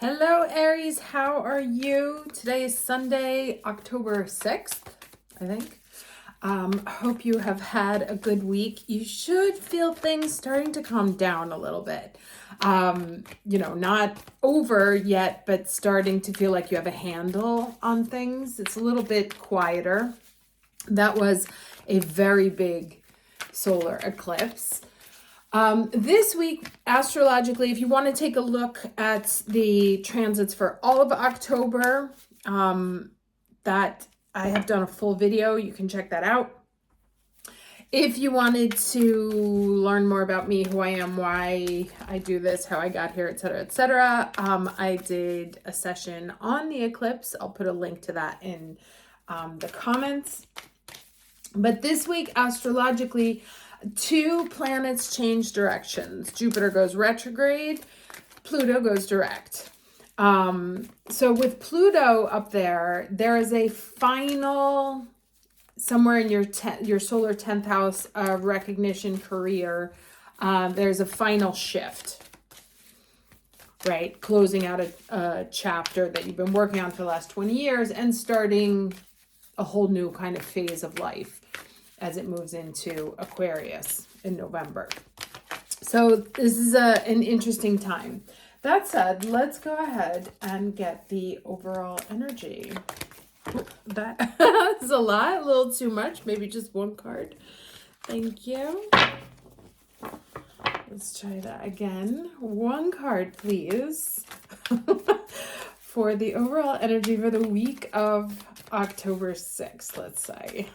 Hello, Aries. How are you? Today is Sunday, October 6th, I think. Hope you have had a good week. You should feel things starting to calm down a little bit. Not over yet, but starting to feel like you have a handle on things. It's a little bit quieter. That was a very big solar eclipse. This week, astrologically, if you want to take a look at the transits for all of October, that I have done a full video, you can check that out. If you wanted to learn more about me, who I am, why I do this, how I got here, etc., I did a session on the eclipse. I'll put a link to that in the comments. But this week, astrologically, 2 planets change directions. Jupiter goes retrograde, Pluto goes direct. So with Pluto up there is a final, somewhere in your solar 10th house of recognition, career, there's a final shift, right? Closing out a chapter that you've been working on for the last 20 years and starting a whole new kind of phase of life as it moves into Aquarius in November. So this is an interesting time. That said, let's go ahead and get the overall energy. That is a lot, a little too much. Maybe just one card. Thank you. Let's try that again. One card, please. For the overall energy for the week of October 6th, let's say.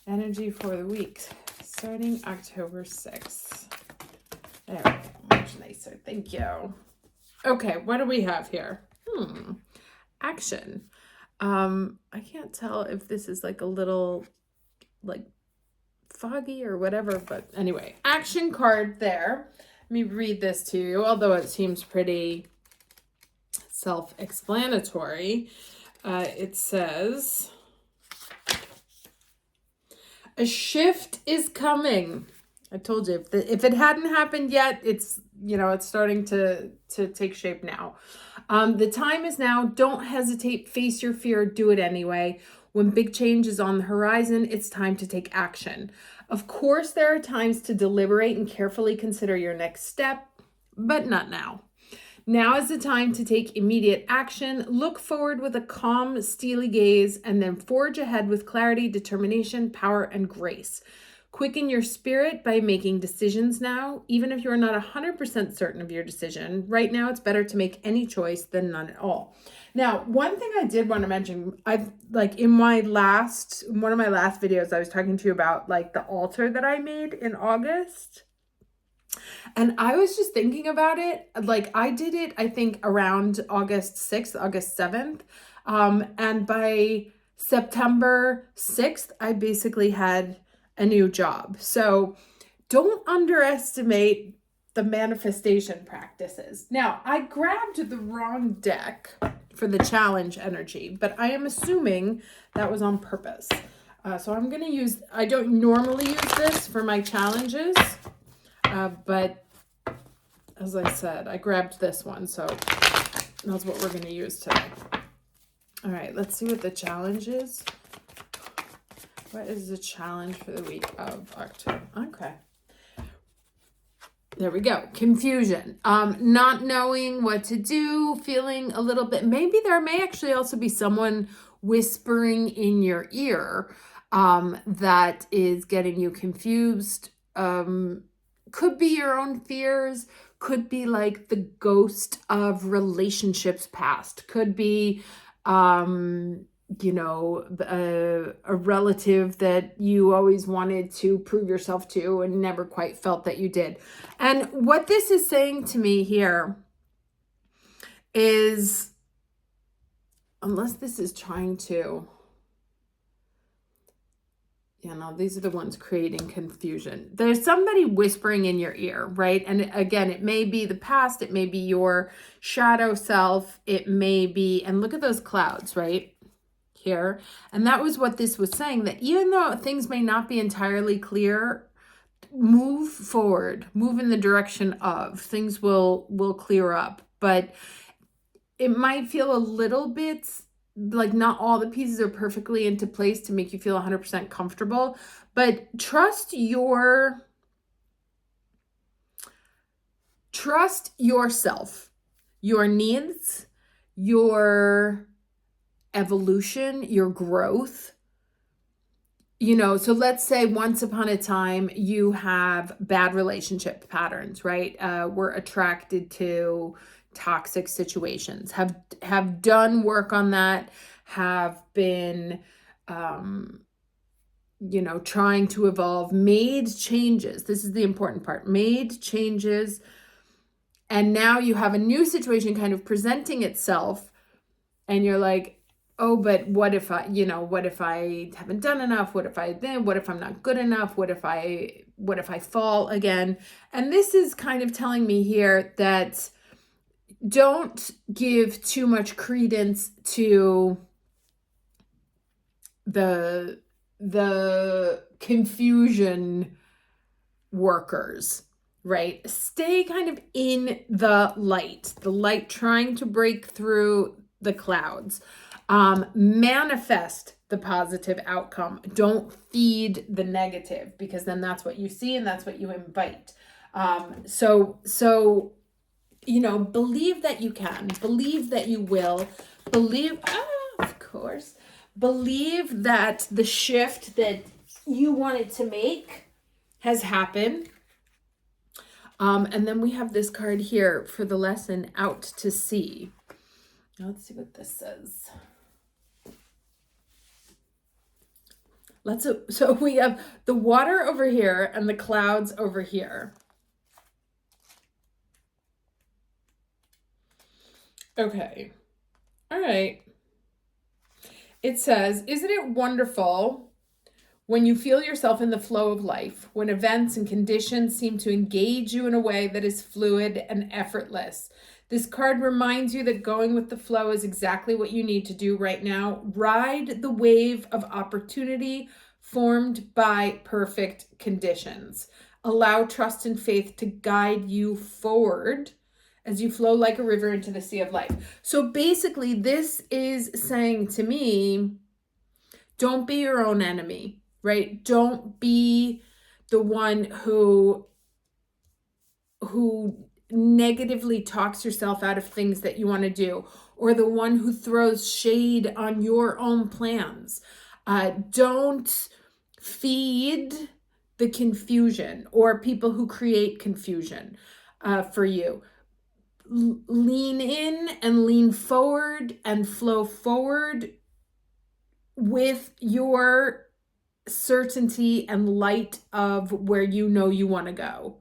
Energy for the week starting October 6th. There we go. Much nicer. Thank you. Okay, what do we have here? Action. I can't tell if this is like a little like foggy or whatever, but anyway, action card there. Let me read this to you, although it seems pretty self-explanatory. It says, a shift is coming. I told you, if it hadn't happened yet, it's starting to take shape now. The time is now. Don't hesitate. Face your fear. Do it anyway. When big change is on the horizon, it's time to take action. Of course, there are times to deliberate and carefully consider your next step, but not now. Now is the time to take immediate action. Look forward with a calm, steely gaze, and then forge ahead with clarity, determination, power, and grace. Quicken your spirit by making decisions now. Even if you're not 100% certain of your decision, right now it's better to make any choice than none at all. Now, one thing I did want to mention, I've like in one of my last videos, I was talking to you about like the altar that I made in August. And I was just thinking about it. Like I did it, I think around August 6th, August 7th. And by September 6th, I basically had a new job. So don't underestimate the manifestation practices. Now, I grabbed the wrong deck for the challenge energy, but I am assuming that was on purpose. So I'm going to use, I don't normally use this for my challenges, but as I said, I grabbed this one. So that's what we're going to use today. All right, let's see what the challenge is. What is the challenge for the week of October? Okay. There we go. Confusion. Not knowing what to do, feeling a little bit, maybe there may actually also be someone whispering in your ear that is getting you confused. Could be your own fears, could be like the ghost of relationships past, could be a relative that you always wanted to prove yourself to and never quite felt that you did. And what this is saying to me here is, unless this is trying to, these are the ones creating confusion. There's somebody whispering in your ear, right? And again, it may be the past, it may be your shadow self, it may be, and look at those clouds, right? Here. And that was what this was saying, that even though things may not be entirely clear, move forward, move in the direction of, things will clear up. But it might feel a little bit like not all the pieces are perfectly into place to make you feel 100% comfortable, but trust yourself, your needs, your evolution, your growth. So let's say once upon a time you have bad relationship patterns, right? We're attracted to toxic situations, have done work on that, have been, trying to evolve, made changes. This is the important part, made changes. And now you have a new situation kind of presenting itself, and you're like, oh, but what if I haven't done enough? What if I'm not good enough? What if I fall again? And this is kind of telling me here that don't give too much credence to the confusion workers, right? Stay kind of in the light trying to break through the clouds. Manifest the positive outcome. Don't feed the negative, because then that's what you see and that's what you invite. So believe that you can, believe that you will, believe that the shift that you wanted to make has happened. And then we have this card here for the lesson, out to sea. Let's see what this says. So we have the water over here and the clouds over here. Okay. All right. It says, isn't it wonderful when you feel yourself in the flow of life, when events and conditions seem to engage you in a way that is fluid and effortless? This card reminds you that going with the flow is exactly what you need to do right now. Ride the wave of opportunity formed by perfect conditions. Allow trust and faith to guide you forward as you flow like a river into the sea of life. So basically, this is saying to me, don't be your own enemy, right? Don't be the one who negatively talks yourself out of things that you want to do, or the one who throws shade on your own plans. Don't feed the confusion or people who create confusion for you. Lean in and lean forward and flow forward with your certainty and light of where you want to go,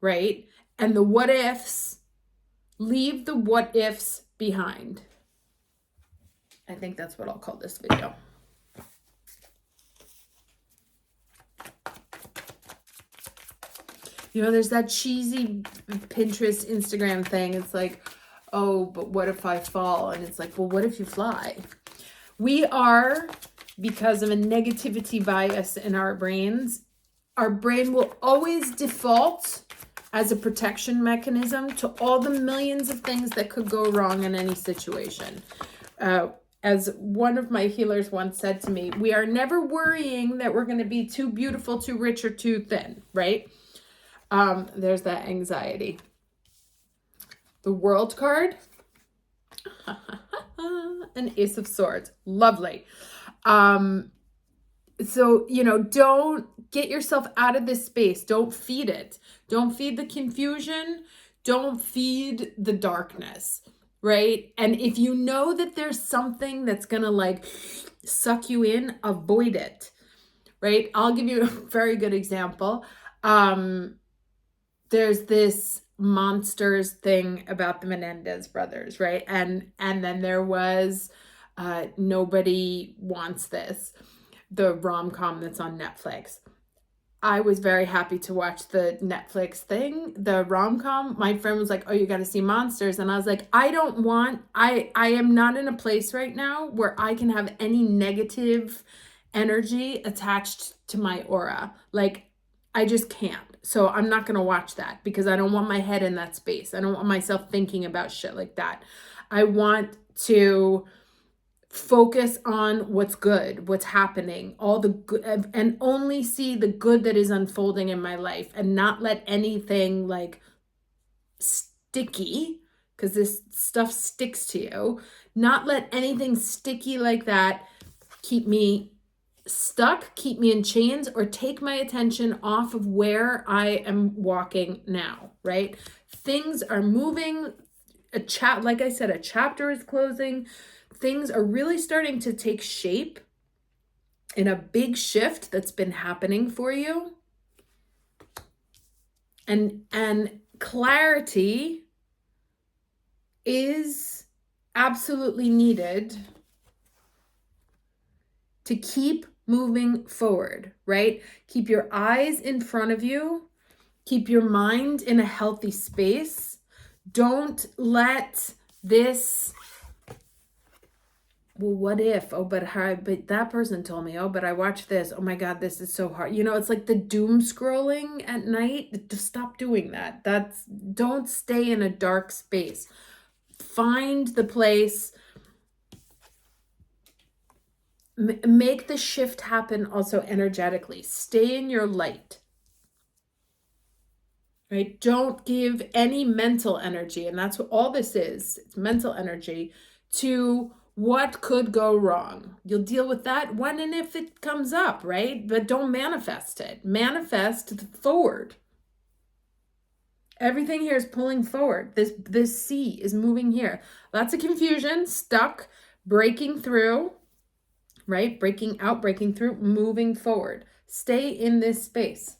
right? And the what ifs, leave the what ifs behind. I think that's what I'll call this video. There's that cheesy Pinterest, Instagram thing. It's like, oh, but what if I fall? And it's like, well, what if you fly? We are, because of a negativity bias in our brain will always default as a protection mechanism to all the millions of things that could go wrong in any situation. As one of my healers once said to me, we are never worrying that we're going to be too beautiful, too rich, or too thin, right? There's that anxiety. The World card, an Ace of Swords, lovely. So, don't get yourself out of this space. Don't feed it. Don't feed the confusion. Don't feed the darkness, right? And if you know that there's something that's going to suck you in, avoid it, right? I'll give you a very good example. There's this monsters thing about the Menendez brothers, right? And then there was Nobody Wants This, the rom-com that's on Netflix. I was very happy to watch the Netflix thing, the rom-com. My friend was like, oh, you got to see Monsters. And I was like, I am not in a place right now where I can have any negative energy attached to my aura. I just can't. So I'm not going to watch that because I don't want my head in that space. I don't want myself thinking about shit like that. I want to focus on what's good, what's happening, all the good, and only see the good that is unfolding in my life, and not let anything like sticky, because this stuff sticks to you, not let anything sticky like that keep me stuck, keep me in chains, or take my attention off of where I am walking now, right? Things are moving. Like I said, a chapter is closing. Things are really starting to take shape in a big shift that's been happening for you. And clarity is absolutely needed to keep moving forward, right? Keep your eyes in front of you. Keep your mind in a healthy space. Don't let this, well, what if? Oh, but that person told me, oh, but I watched this. Oh my God, this is so hard. You know, it's like the doom scrolling at night. Just stop doing that. Don't stay in a dark space. Find the place. Make the shift happen also energetically. Stay in your light. Right? Don't give any mental energy, and that's what all this is. It's mental energy to what could go wrong. You'll deal with that when and if it comes up, right? But don't manifest it. Manifest forward. Everything here is pulling forward. This sea is moving here. Lots of confusion, stuck, breaking through, right? Breaking out, breaking through, moving forward. Stay in this space.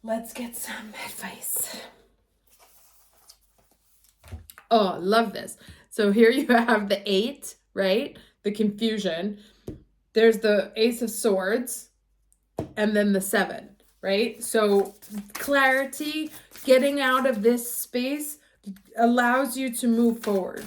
Let's get some advice. Oh, love this. So here you have the 8, right? The confusion. There's the Ace of Swords and then the 7, right? So clarity, getting out of this space allows you to move forward.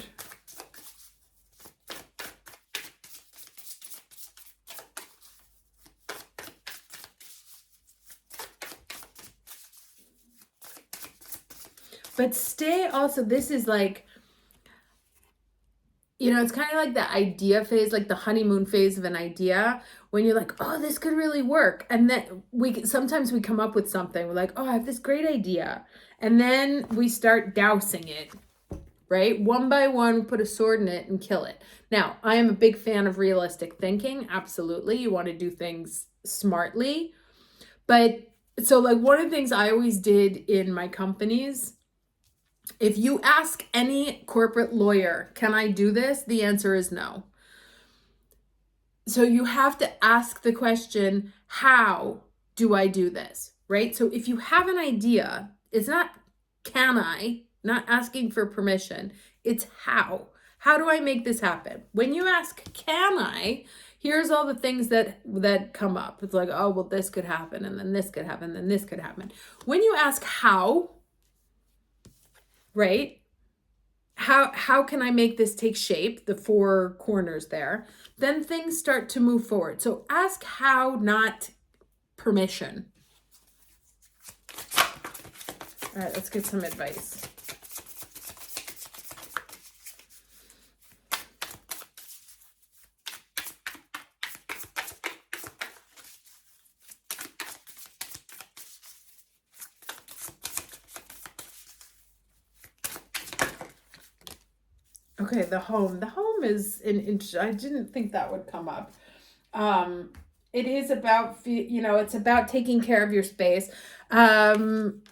But stay also, this is like, you know, it's kind of like the idea phase, like the honeymoon phase of an idea, when you're like, oh, this could really work. And then sometimes we come up with something. We're like, oh, I have this great idea. And then we start dousing it, right? One by one, put a sword in it and kill it. Now, I am a big fan of realistic thinking. Absolutely. You want to do things smartly. But so like one of the things I always did in my companies, if you ask any corporate lawyer, can I do this? The answer is no. So you have to ask the question, how do I do this? Right? So if you have an idea, it's not can I, not asking for permission. It's how. How do I make this happen? When you ask, can I, here's all the things that come up. It's like, oh, well, this could happen, and then this could happen, and then this could happen. When you ask how, right? How can I make this take shape? The 4 corners there. Then things start to move forward. So ask how, not permission. All right, let's get some advice. Okay, the home. The home is I didn't think that would come up. It is about, you know, it's about taking care of your space. I'm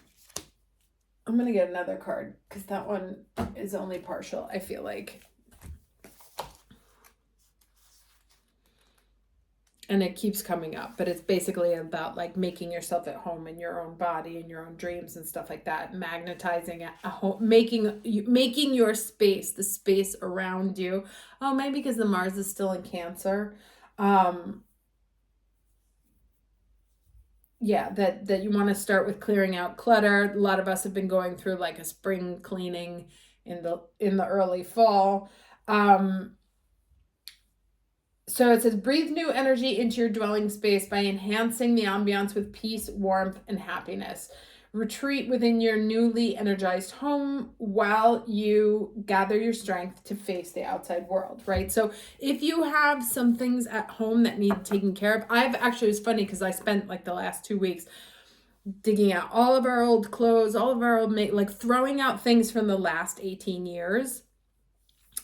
going to get another card because that one is only partial, I feel like. And it keeps coming up, but it's basically about like making yourself at home in your own body and your own dreams and stuff like that. Magnetizing a home, making your space, the space around you. Oh, maybe because the Mars is still in Cancer. Yeah, that you want to start with clearing out clutter. A lot of us have been going through like a spring cleaning in the early fall. So it says, breathe new energy into your dwelling space by enhancing the ambiance with peace, warmth, and happiness. Retreat within your newly energized home while you gather your strength to face the outside world, right? So if you have some things at home that need taken care of, it's funny because I spent like the last 2 weeks digging out all of our old clothes, all of our old, like throwing out things from the last 18 years.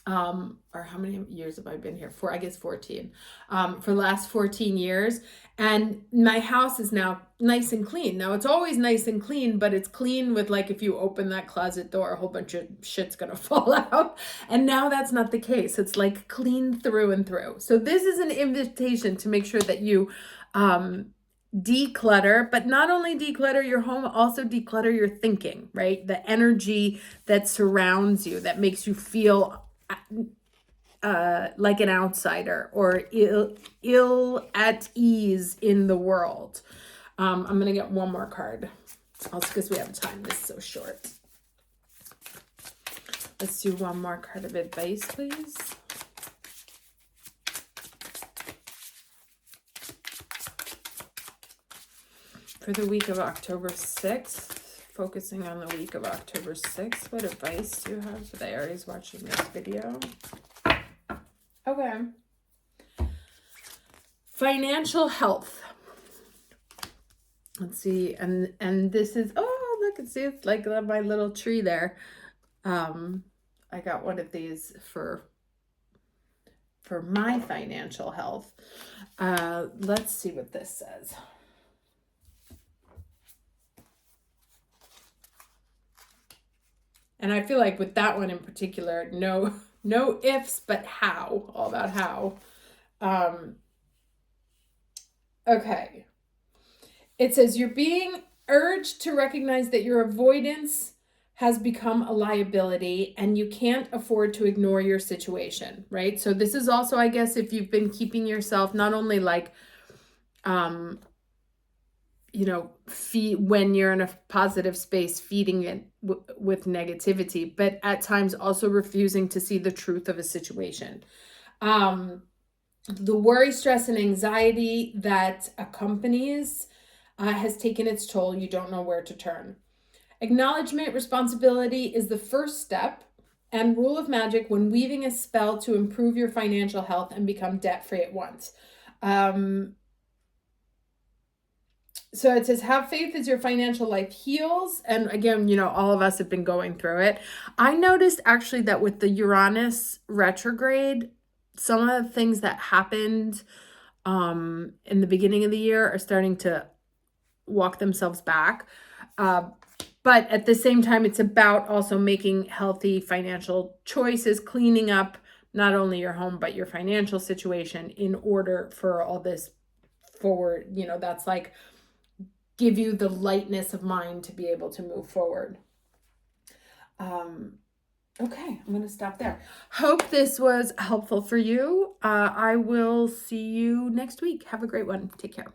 Or how many years have I been here? I guess 14. For the last 14 years. And my house is now nice and clean. Now it's always nice and clean, but it's clean with, like, if you open that closet door, a whole bunch of shit's gonna fall out. And now that's not the case. It's like clean through and through. So this is an invitation to make sure that you declutter, but not only declutter your home, also declutter your thinking, right? The energy that surrounds you, that makes you feel like an outsider or ill at ease in the world. I'm going to get one more card, also because we have time. This is so short. Let's do one more card of advice, please. For the week of October 6th, focusing on the week of October 6th, what advice do you have for the Aries watching this video? Okay. Financial health. Let's see. And this is, oh, look, see, it's like my little tree there. I got one of these for my financial health. Let's see what this says. And I feel like with that one in particular, no ifs, but how, all about how. Okay. It says, you're being urged to recognize that your avoidance has become a liability and you can't afford to ignore your situation, right? So this is also, I guess, if you've been keeping yourself not only like, when you're in a positive space, feeding it with negativity, but at times also refusing to see the truth of a situation. The worry, stress, and anxiety that accompanies has taken its toll. You don't know where to turn. Acknowledgement, responsibility is the first step, and rule of magic when weaving a spell to improve your financial health and become debt-free at once. So it says, have faith as your financial life heals. And again, all of us have been going through it. I noticed actually that with the Uranus retrograde, some of the things that happened in the beginning of the year are starting to walk themselves back. But at the same time, it's about also making healthy financial choices, cleaning up not only your home, but your financial situation in order for all this forward, that's like, give you the lightness of mind to be able to move forward. Okay, I'm going to stop there. Hope this was helpful for you. I will see you next week. Have a great one. Take care.